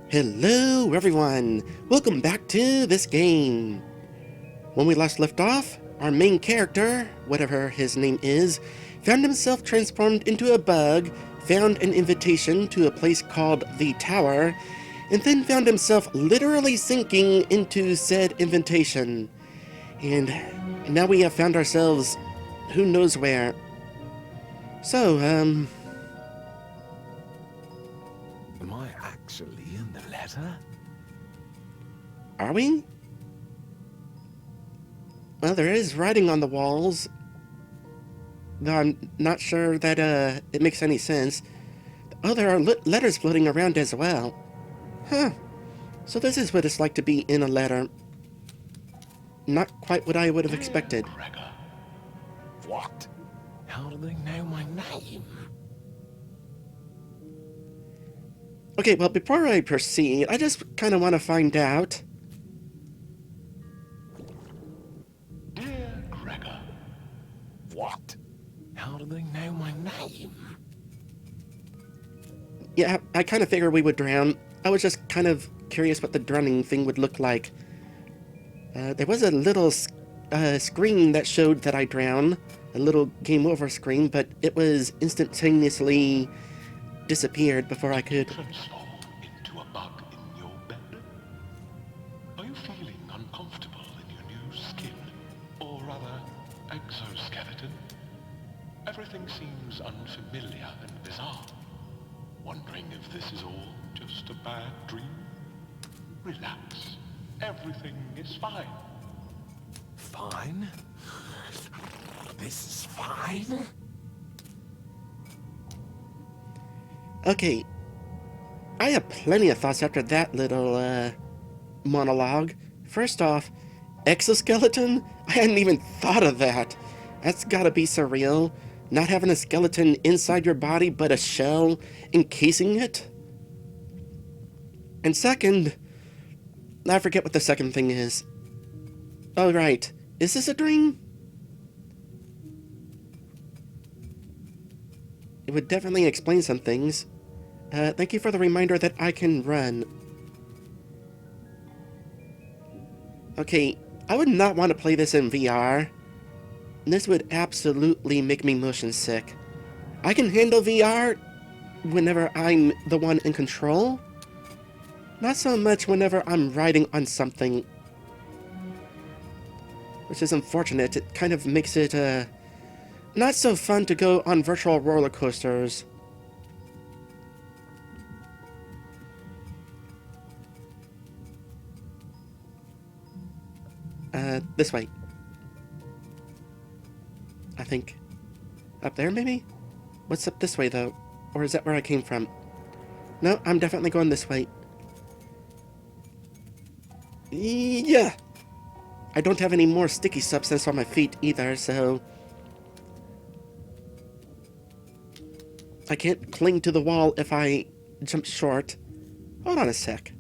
Hello everyone! Welcome back to this game! When we last left off, our main character, whatever his name is, found himself transformed into a bug, found an invitation to a place called the Tower, and then found himself literally sinking into said invitation. And now we have found ourselves who knows where. So, Am I actually in the letter? are we? Well, there is writing on the walls, though I'm not sure that it makes any sense. Oh, there are letters floating around as well. Huh. So this is what it's like to be in a letter. Not quite what I would have expected. Gregor. What? How do they know my name? Okay, well, before I proceed, I just kind of want to find out. Dear Gregor. What? How do they know my name? Yeah, I kind of figured we would drown. I was just kind of curious what the drowning thing would look like. There was a little screen that showed that I drowned. A little game over screen, but it was instantaneously disappeared before I could. Transform into a bug in your bed? Are you feeling uncomfortable in your new skin? Or rather, exoskeleton? Everything seems unfamiliar and bizarre. Wondering if this is all just a bad dream? Relax. Everything is fine. Fine? This is fine? Okay, I have plenty of thoughts after that little monologue. First off, exoskeleton? I hadn't even thought of that. That's gotta be surreal. Not having a skeleton inside your body, but a shell encasing it. And second, I forget what the second thing is. Oh, right. Is this a dream? It would definitely explain some things. Thank you for the reminder that I can run. Okay, I would not want to play this in VR. This would absolutely make me motion sick. I can handle VR whenever I'm the one in control. Not so much whenever I'm riding on something. Which is unfortunate. It kind of makes it, not so fun to go on virtual roller coasters. This way. I think. Up there, maybe? What's up this way, though? Or is that where I came from? No, I'm definitely going this way. Yeah! I don't have any more sticky substance on my feet either, so... I can't cling to the wall if I jump short. Hold on a sec.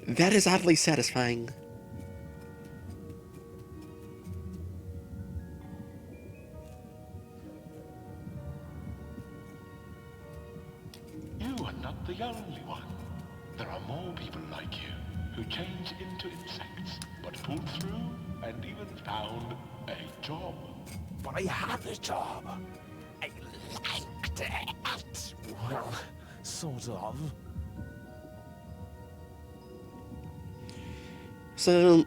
That is oddly satisfying. You are not the only one. There are more people like you who change into insects, but pulled through and even found a job. But I had a job. I liked it. Well, sort of. So,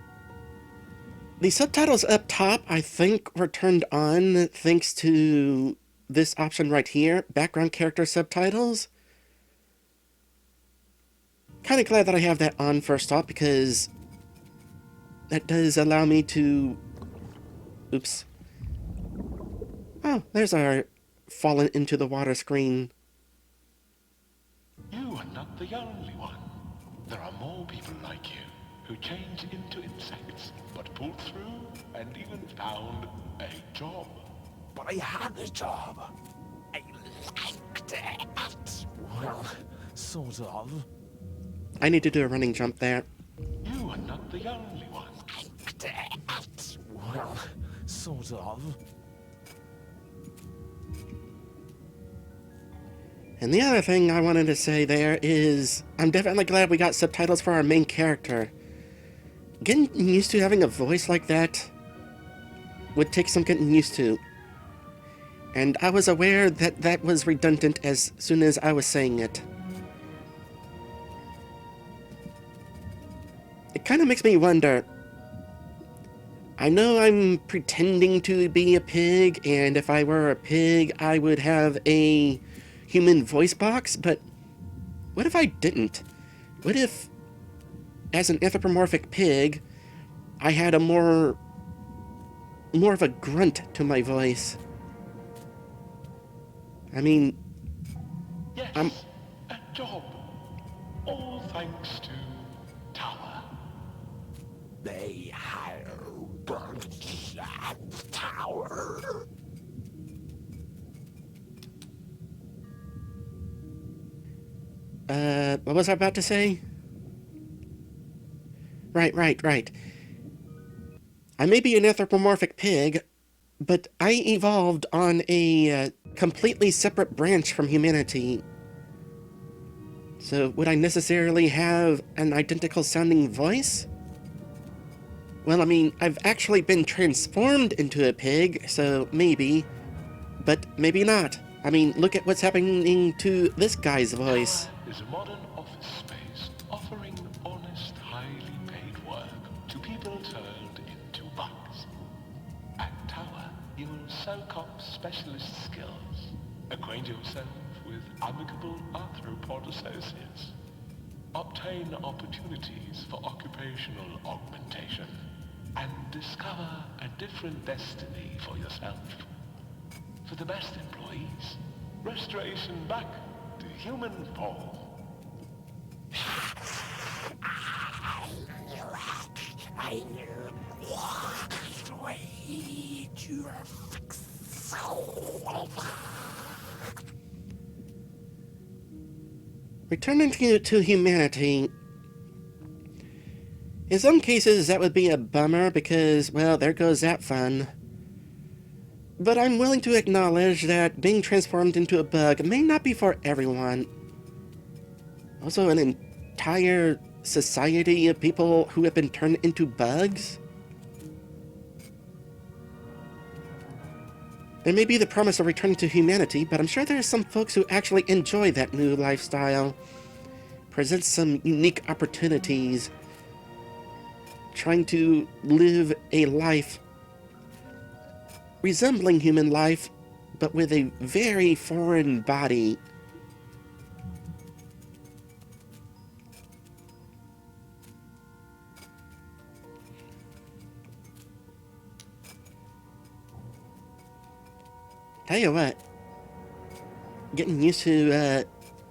the subtitles up top, I think, were turned on thanks to this option right here, background character subtitles. Kind of glad that I have that on first off, because that does allow me to... Oops. Oh, there's our fallen into the water screen. You are not the only one. There are more people like you who change into insects, but pulled through and even found a job. But I had a job. I liked it. Well, sort of. I need to do a running jump there. You are not the only one. Liked it. Well, sort sort of. And the other thing I wanted to say there is, I'm definitely glad we got subtitles for our main character. Getting used to having a voice like that would take some getting used to. And I was aware that that was redundant as soon as I was saying it. It kind of makes me wonder. I know I'm pretending to be a pig, and if I were a pig, I would have a human voice box, but what if I didn't? What if, as an anthropomorphic pig, I had a more of a grunt to my voice? I mean, Yes, a job. All thanks to Tower. They hire burnt tower. What was I about to say? Right. I may be an anthropomorphic pig, but I evolved on a completely separate branch from humanity. So would I necessarily have an identical sounding voice? Well, I mean, I've actually been transformed into a pig, so maybe, but maybe not. I mean, look at what's happening to this guy's voice. Tower is a modern office space offering honest, highly paid work to people turned into bugs. At Tower, you will soak up specialist skills, acquaint yourself with amicable arthropod associates, obtain opportunities for occupational augmentation, and discover a different destiny for yourself. For the best employees, restoration back to human form. I way to Returning to humanity. In some cases, that would be a bummer because, well, there goes that fun. But I'm willing to acknowledge that being transformed into a bug may not be for everyone. Also, an entire society of people who have been turned into bugs? There may be the promise of returning to humanity, but I'm sure there are some folks who actually enjoy that new lifestyle. Presents some unique opportunities. Trying to live a life resembling human life, but with a very foreign body. Tell you what, getting used to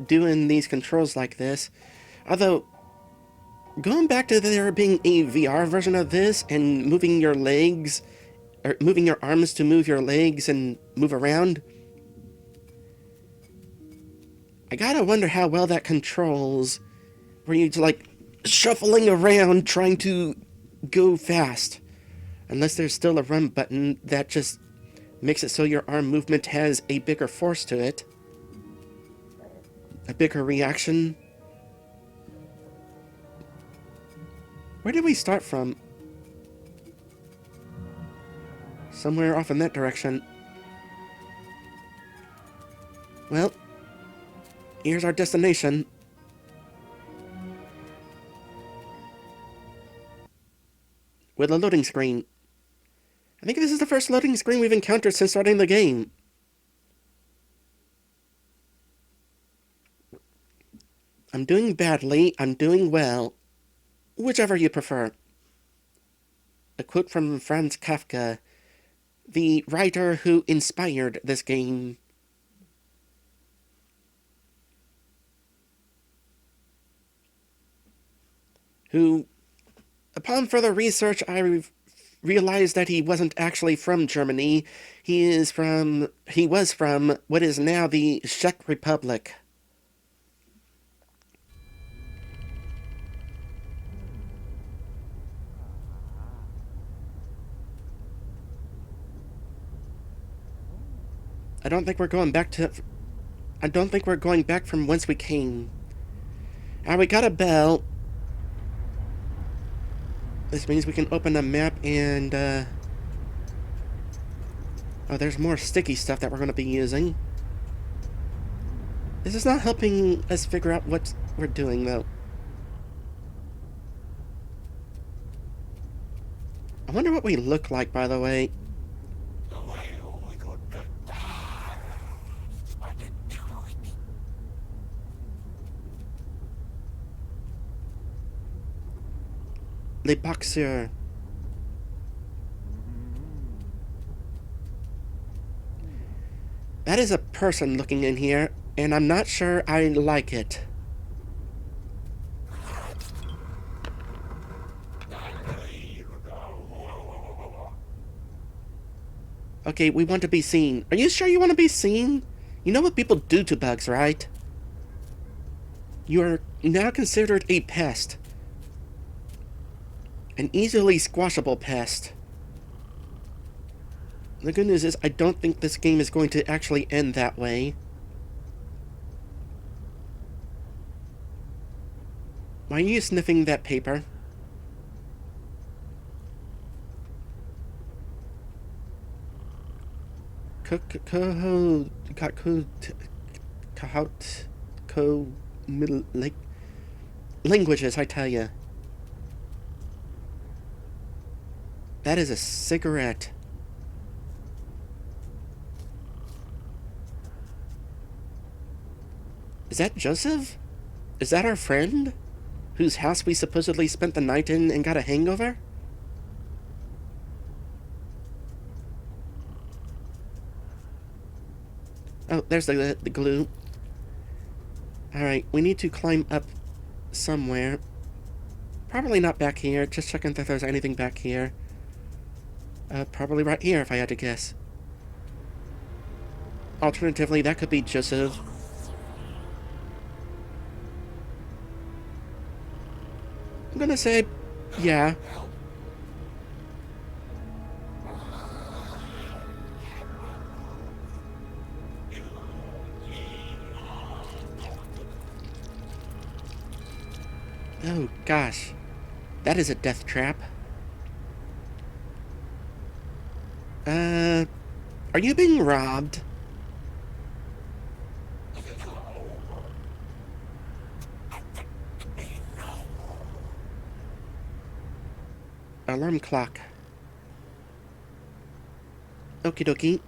doing these controls like this, although going back to there being a VR version of this and moving your legs, or moving your arms to move your legs and move around, I gotta wonder how well that controls, where you're like shuffling around trying to go fast. Unless there's still a run button that just makes it so your arm movement has a bigger force to it. A bigger reaction. Where did we start from? Somewhere off in that direction. Well, here's our destination. With a loading screen. I think this is the first loading screen we've encountered since starting the game. I'm doing badly, I'm doing well. Whichever you prefer. A quote from Franz Kafka, the writer who inspired this game. Who, upon further research, I realized that he wasn't actually from Germany. He was from what is now the Czech Republic. I don't think we're going back to... I don't think we're going back from whence we came. We got a bell. This means we can open a map and, oh, there's more sticky stuff that we're going to be using. This is not helping us figure out what we're doing, though. I wonder what we look like, by the way. Le Boxer. That is a person looking in here, and I'm not sure I like it. Okay, we want to be seen. Are you sure you want to be seen? You know what people do to bugs, right? You are now considered a pest. An easily squashable pest. The good news is I don't think this game is going to actually end that way. Why are you sniffing that paper? Languages, I tell ya. That is a cigarette. Is that Joseph? Is that our friend? Whose house we supposedly spent the night in and got a hangover? Oh, there's the glue. Alright, we need to climb up somewhere. Probably not back here. Just checking if there's anything back here. Probably right here, if I had to guess. Alternatively, that could be Joseph. I'm gonna say, yeah. Oh, gosh. That is a death trap. Are you being robbed? Alarm clock. Okie dokie.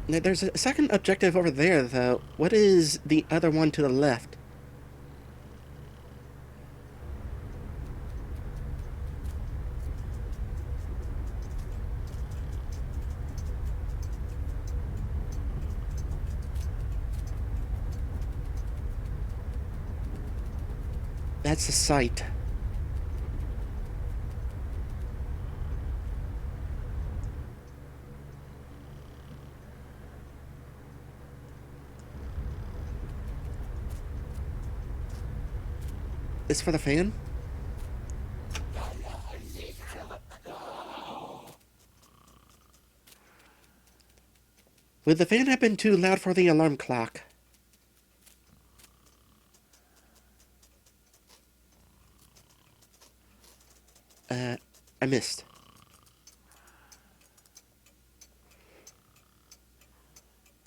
Now, there's a second objective over there, though. What is the other one to the left? That's the site. This for the fan? Would the fan have been too loud for the alarm clock? I missed.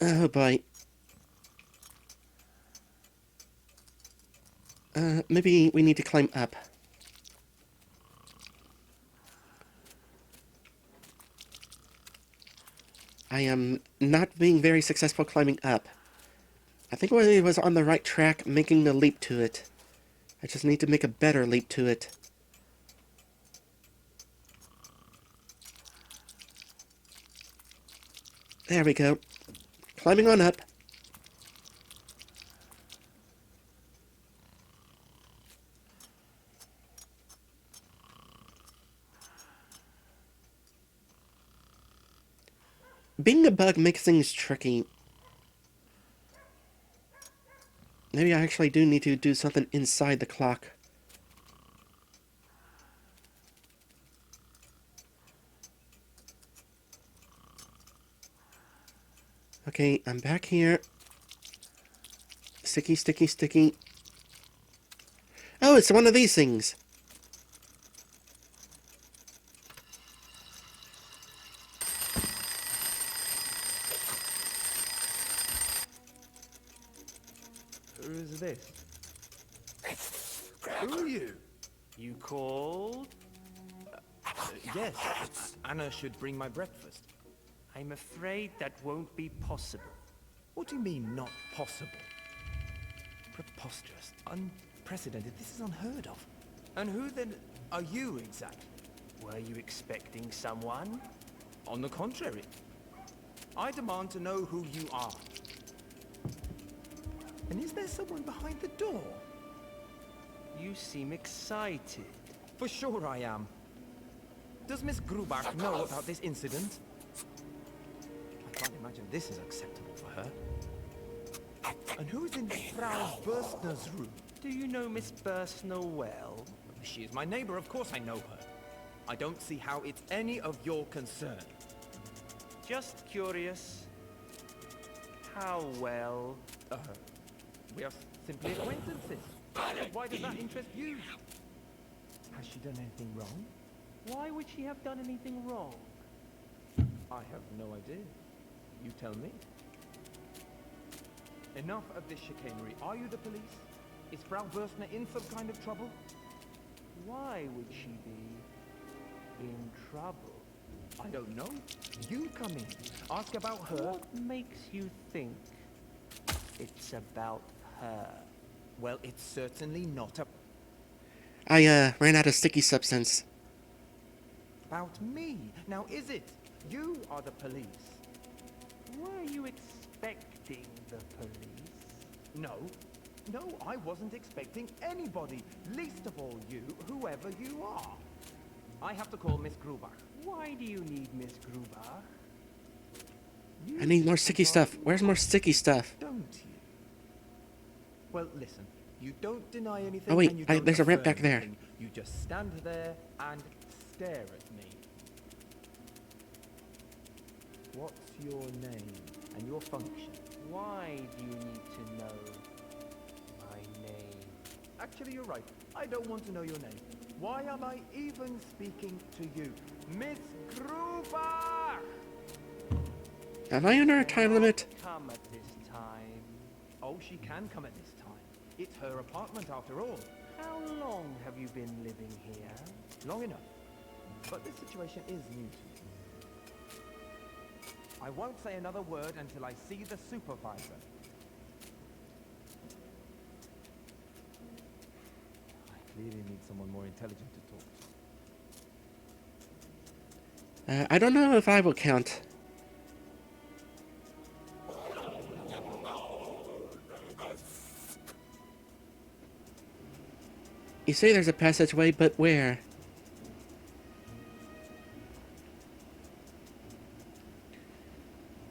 Oh boy. Maybe we need to climb up. I am not being very successful climbing up. I think I was on the right track making the leap to it. I just need to make a better leap to it. There we go. Climbing on up. Being a bug makes things tricky. Maybe I actually do need to do something inside the clock. Okay, I'm back here. Sticky, sticky, sticky. Oh, it's one of these things. Who is this? Who are you? You called? Yes, Anna should bring my breakfast. I'm afraid that won't be possible. What do you mean, not possible? Preposterous, unprecedented, this is unheard of. And who then are you exactly? Were you expecting someone? On the contrary, I demand to know who you are. And is there someone behind the door? You seem excited. For sure I am. Does Miss Grubach know about this incident? I can't imagine this is acceptable for her. And who's in Frau Bürstner's room? Do you know Miss Bursner well? She is my neighbor, of course I know her. I don't see how it's any of your concern. Just curious. How well? We are simply acquaintances. Why does that interest you? Has she done anything wrong? Why would she have done anything wrong? I have no idea. You tell me. Enough of this chicanery. Are you the police? Is Frau Bürstner in some kind of trouble? Why would she be in trouble? I don't know. You come in. Ask about her. What makes you think it's about her? Well, it's certainly not I ran out of sticky substance. about me. Now, is it? You are the police. Were you expecting the police? No. No, I wasn't expecting anybody. Least of all you, whoever you are. I have to call Miss Grubach. Why do you need Miss Grubach? I need more sticky stuff. Where's more sticky stuff? Don't you? Well, listen. You don't deny anything. Oh, wait, and you don't there's a ramp affirm back there. anything. You just stand there and stare at me. What's your name and your function? Why do you need to know my name? Actually, you're right. I don't want to know your name. Why am I even speaking to you? Miss Grubach! Am I under a time limit? Come at this time. Oh, she can come at this time. It's her apartment after all. How long have you been living here? Long enough. But this situation is new to me. I won't say another word until I see the supervisor. I clearly need someone more intelligent to talk to. I don't know if I will count. You say there's a passageway, but where?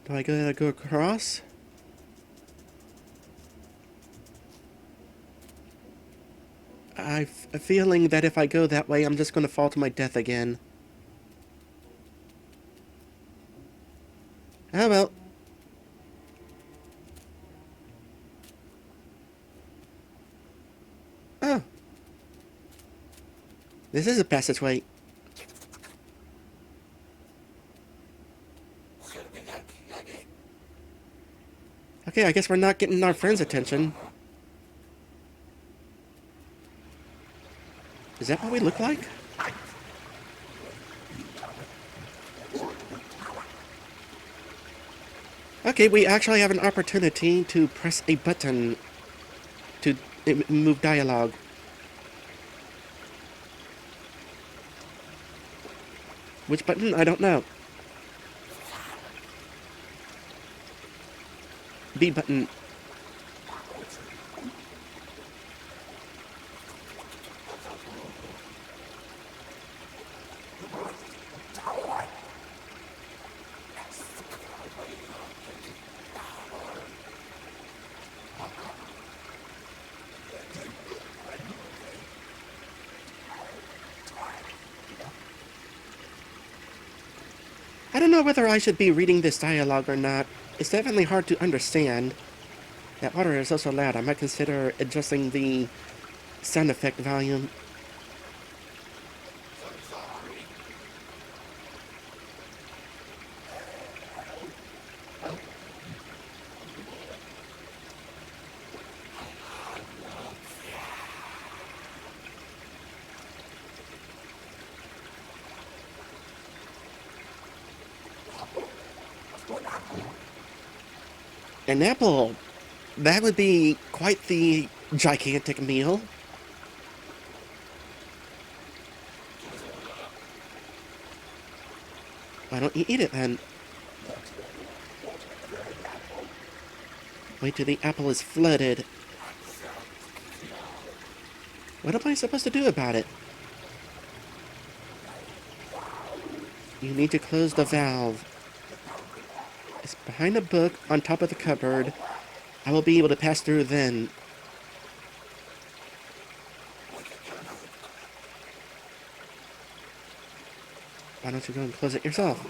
Do I gotta go across? I've a feeling that if I go that way, I'm just gonna fall to my death again. Oh well. Oh. This is a passageway. Okay, I guess we're not getting our friends' attention. Is that what we look like? Okay, we actually have an opportunity to press a button to move dialogue. Which button? I don't know. B button. I don't know whether I should be reading this dialogue or not. It's definitely hard to understand. That water is also loud. I might consider adjusting the sound effect volume. An apple. That would be quite the gigantic meal. Why don't you eat it then? Wait till the apple is flooded. What am I supposed to do about it? You need to close the valve. It's behind a book on top of the cupboard. I will be able to pass through then. Why don't you go and close it yourself?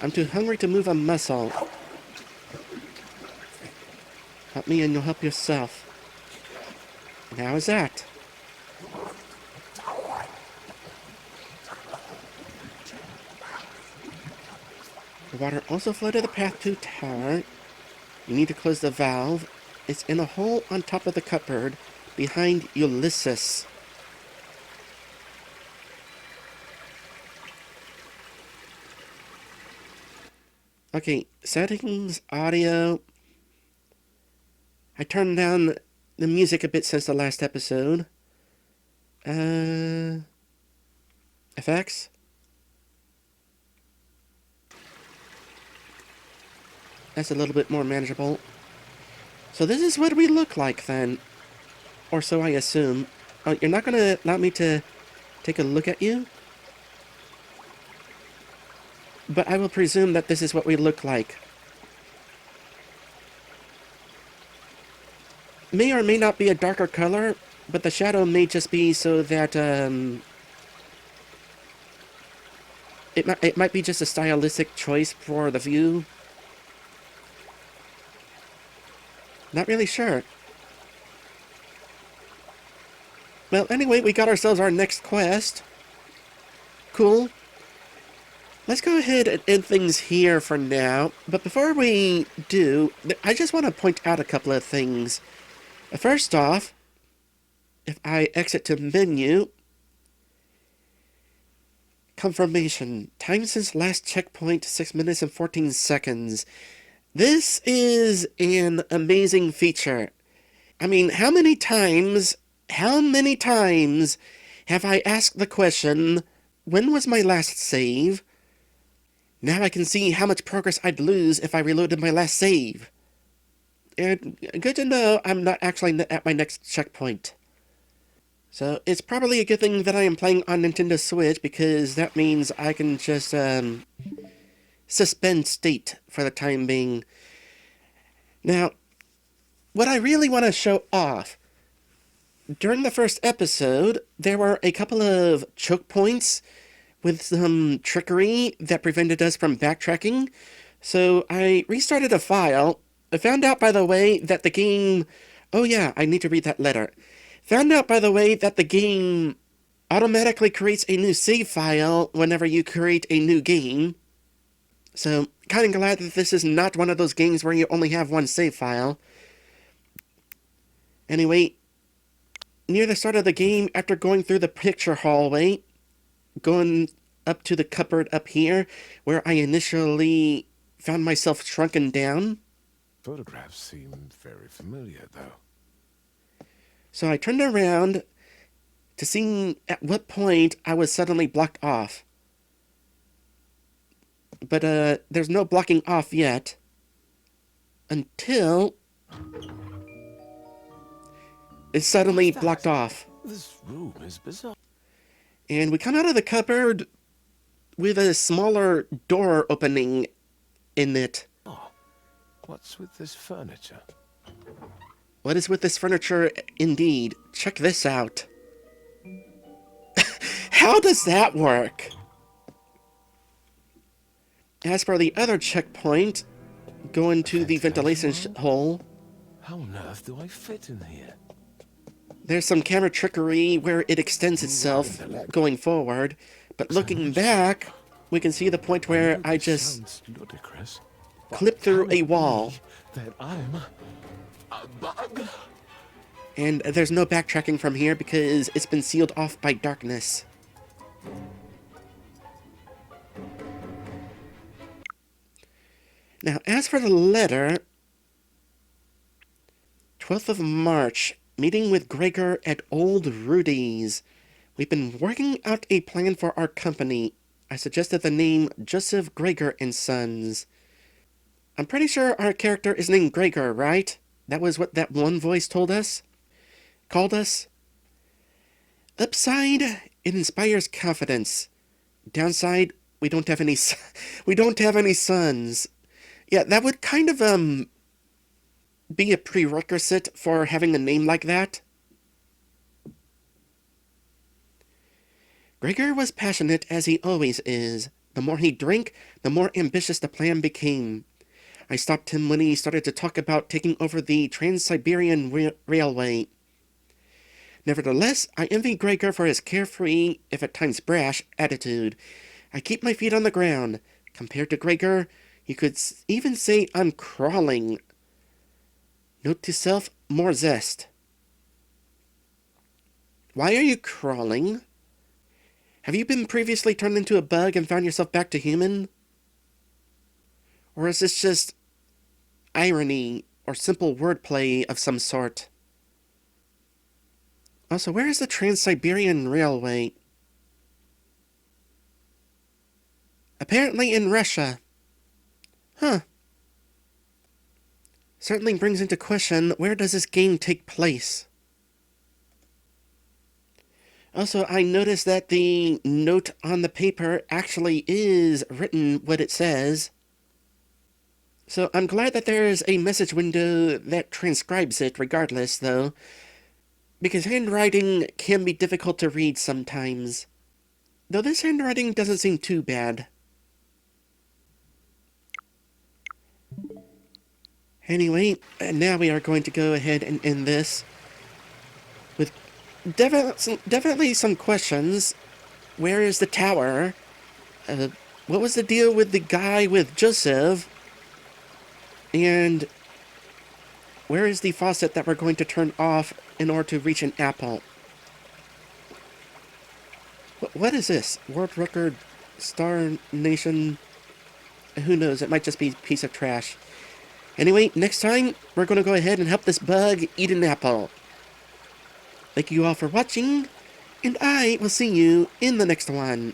I'm too hungry to move a muscle. Help me and you'll help yourself. And how is that? The water also flooded the path to tower. You need to close the valve. It's in a hole on top of the cupboard behind Ulysses. Okay, settings, audio. I turned down the music a bit since the last episode. Effects. That's a little bit more manageable. So this is what we look like then. Or so I assume. Oh, you're not gonna allow me to take a look at you? But I will presume that this is what we look like. May or may not be a darker color, but the shadow may just be so that, it might be just a stylistic choice for the view. Not really sure. Well, anyway, we got ourselves our next quest. Cool. Let's go ahead and end things here for now. But before we do, I just want to point out a couple of things. First off, if I exit to menu, confirmation, time since last checkpoint, 6 minutes and 14 seconds. This is an amazing feature. I mean, how many times have I asked the question, when was my last save? Now I can see how much progress I'd lose if I reloaded my last save. And good to know I'm not actually at my next checkpoint. So it's probably a good thing that I am playing on Nintendo Switch, because that means I can just suspend state for the time being. Now, what I really want to show off, during the first episode, there were a couple of choke points with some trickery that prevented us from backtracking. So I restarted a file. I found out, by the way, that the game... Oh yeah, I need to read that letter. Found out, by the way, that the game automatically creates a new save file whenever you create a new game. So, kind of glad that this is not one of those games where you only have one save file. Anyway, near the start of the game, after going through the picture hallway, going up to the cupboard up here, where I initially found myself shrunken down. Photographs seem very familiar, though. So I turned around to see at what point I was suddenly blocked off. But there's no blocking off yet. Until it's suddenly blocked off. This room is bizarre. And we come out of the cupboard with a smaller door opening in it. Oh, what's with this furniture? What is with this furniture, indeed? Check this out. How does that work? As for the other checkpoint, go into the ventilation hole. How on earth do I fit in here? There's some camera trickery where it extends itself going forward, but looking back, we can see the point where I just Sounds ludicrous. clipped through a wall, That I'm a bug. and there's no backtracking from here because it's been sealed off by darkness. Now, as for the letter, 12th of March, meeting with Gregor at Old Rudy's. We've been working out a plan for our company. I suggested the name Joseph Gregor and Sons. I'm pretty sure our character is named Gregor, right? That was what that one voice told us? Called us? Upside, it inspires confidence. Downside, we don't have any sons. Yeah, that would kind of, be a prerequisite for having a name like that. Gregor was passionate as he always is. The more he drank, the more ambitious the plan became. I stopped him when he started to talk about taking over the Trans-Siberian Railway. Nevertheless, I envy Gregor for his carefree, if at times brash, attitude. I keep my feet on the ground. Compared to Gregor, you could even say I'm crawling. Note to self, more zest. Why are you crawling? Have you been previously turned into a bug and found yourself back to human? Or is this just irony or simple wordplay of some sort? Also, where is the Trans-Siberian Railway? Apparently in Russia. Huh. Certainly brings into question, where does this game take place? Also, I noticed that the note on the paper actually is written what it says. So I'm glad that there is a message window that transcribes it regardless, though, because handwriting can be difficult to read sometimes. Though this handwriting doesn't seem too bad. Anyway, now we are going to go ahead and end this with definitely some questions. Where is the tower? What was the deal with the guy with Joseph? And where is the faucet that we're going to turn off in order to reach an apple? What is this? World record, Star Nation? Who knows? It might just be a piece of trash. Anyway, next time, we're going to go ahead and help this bug eat an apple. Thank you all for watching, and I will see you in the next one.